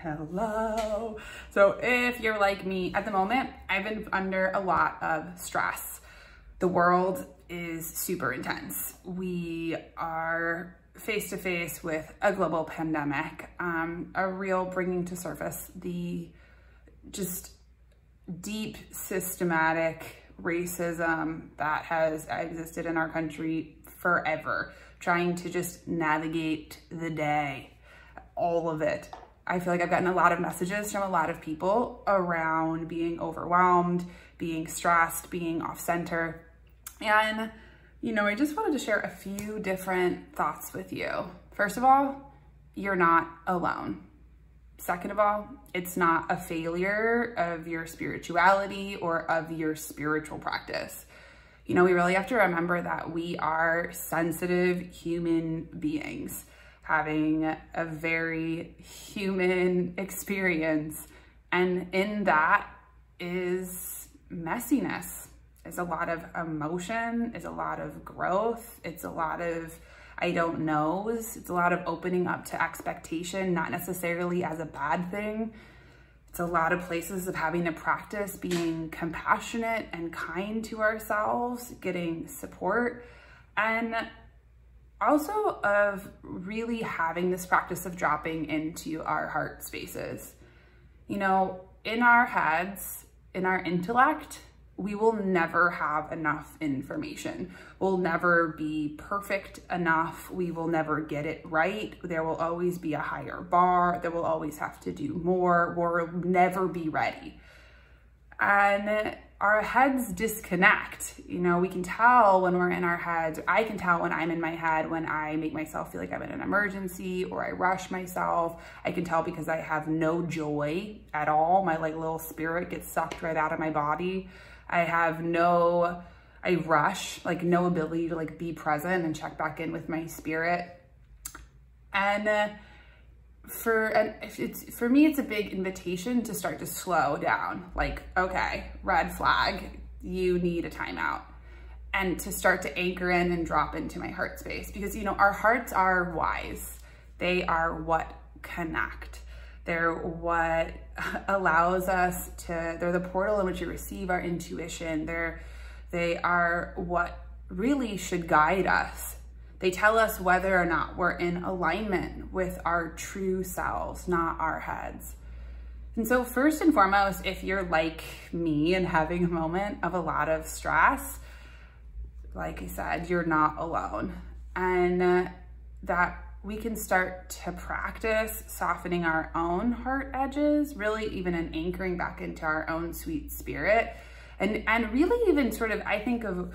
Hello. So if you're like me at the moment, I've been under a lot of stress. The world is super intense. We are face to face with a global pandemic, a real bringing to surface the just deep systematic racism that has existed in our country forever, trying to just navigate the day, all of it. I feel like I've gotten a lot of messages from a lot of people around being overwhelmed, being stressed, being off center. And, you know, I just wanted to share a few different thoughts with you. First of all, you're not alone. Second of all, it's not a failure of your spirituality or of your spiritual practice. You know, we really have to remember that we are sensitive human beings having a very human experience. And in that is messiness, is a lot of emotion, is a lot of growth, it's a lot of I don't knows, it's a lot of opening up to expectation, not necessarily as a bad thing. It's a lot of places of having to practice being compassionate and kind to ourselves, getting support, and also of really having this practice of dropping into our heart spaces. You know, in our heads, in our intellect, we will never have enough information. We'll never be perfect enough. We will never get it right. There will always be a higher bar. There will always have to do more. We'll never be ready. And our heads disconnect. You know, we can tell when we're in our heads. I can tell when I'm in my head, when I make myself feel like I'm in an emergency or I rush myself. I can tell because I have no joy at all. My like little spirit gets sucked right out of my body. I rush, like no ability to like be present and check back in with my spirit. And for me, it's a big invitation to start to slow down. Like, okay, red flag, you need a timeout. And to start to anchor in and drop into my heart space. Because, you know, our hearts are wise. They are what connect. They're what allows us to, they're the portal in which we receive our intuition. They are what really should guide us. They tell us whether or not we're in alignment with our true selves, not our heads. And so first and foremost, if you're like me and having a moment of a lot of stress, like I said, you're not alone. And that we can start to practice softening our own heart edges, really even an anchoring back into our own sweet spirit. And really even sort of, I think of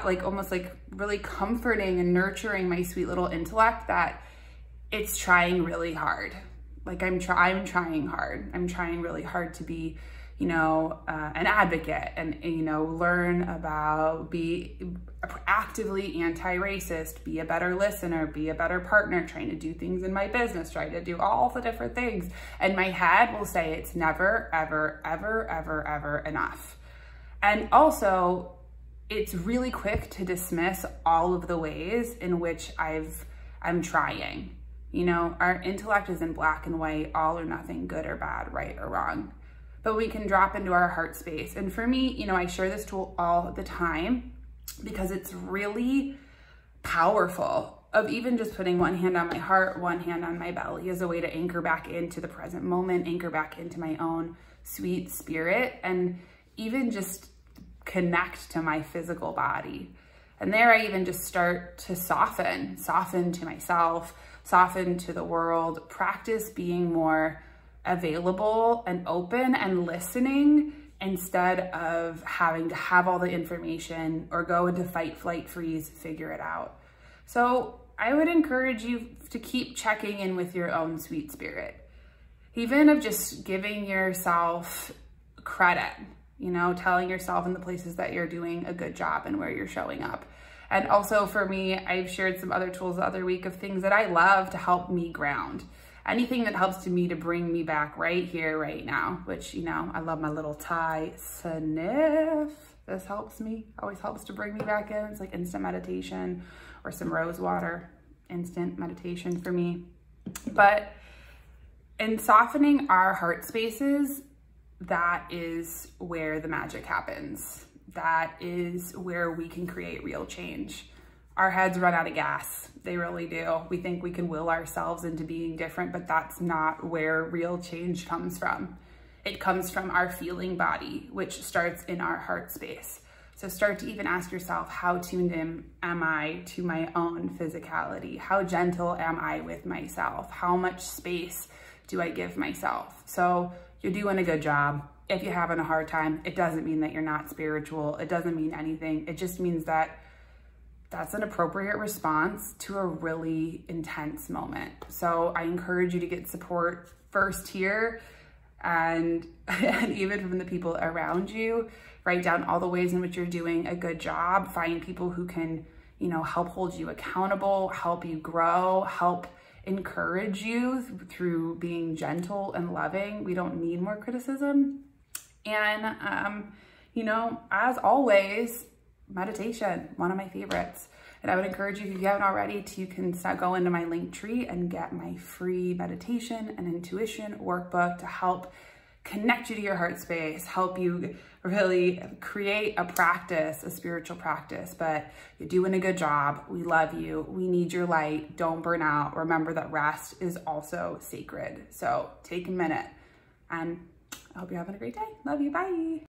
like almost like really comforting and nurturing my sweet little intellect that it's trying really hard. Like I'm trying hard. I'm trying really hard to be, you know, an advocate and, you know, learn about, be actively anti-racist, be a better listener, be a better partner, trying to do things in my business, trying to do all the different things. And my head will say it's never, ever, ever, ever, ever enough. And also, it's really quick to dismiss all of the ways in which I'm trying. You know, our intellect is in black and white, all or nothing, good or bad, right or wrong. But we can drop into our heart space. And for me, you know, I share this tool all the time because it's really powerful of even just putting one hand on my heart, one hand on my belly as a way to anchor back into the present moment, anchor back into my own sweet spirit, and even just connect to my physical body. And there I even just start to soften to myself, soften to the world, practice being more available and open and listening instead of having to have all the information or go into fight, flight, freeze, figure it out. So I would encourage you to keep checking in with your own sweet spirit, even of just giving yourself credit, you know, telling yourself in the places that you're doing a good job and where you're showing up. And also for me, I've shared some other tools the other week of things that I love to help me ground. Anything that helps me to bring me back right here, right now, which, you know, I love my little Thai sniff. This helps me, always helps to bring me back in. It's like instant meditation or some rose water, instant meditation for me. But in softening our heart spaces, that is where the magic happens. That is where we can create real change. Our heads run out of gas. They really do. We think we can will ourselves into being different, but that's not where real change comes from. It comes from our feeling body, which starts in our heart space. So start to even ask yourself, how tuned in am I to my own physicality? How gentle am I with myself? How much space do I give myself? So you're doing a good job. If you're having a hard time, it doesn't mean that you're not spiritual. It doesn't mean anything. It just means that that's an appropriate response to a really intense moment. So I encourage you to get support first here and even from the people around you. Write down all the ways in which you're doing a good job. Find people who can, you know, help hold you accountable, help you grow, help encourage you through being gentle and loving. We don't need more criticism. And, you know, as always, meditation, one of my favorites. And I would encourage you, if you haven't already, you can go into my link tree and get my free meditation and intuition workbook to help connect you to your heart space, help you really create a practice, a spiritual practice. But you're doing a good job. We love you. We need your light. Don't burn out. Remember that rest is also sacred. So take a minute, and I hope you're having a great day. Love you. Bye.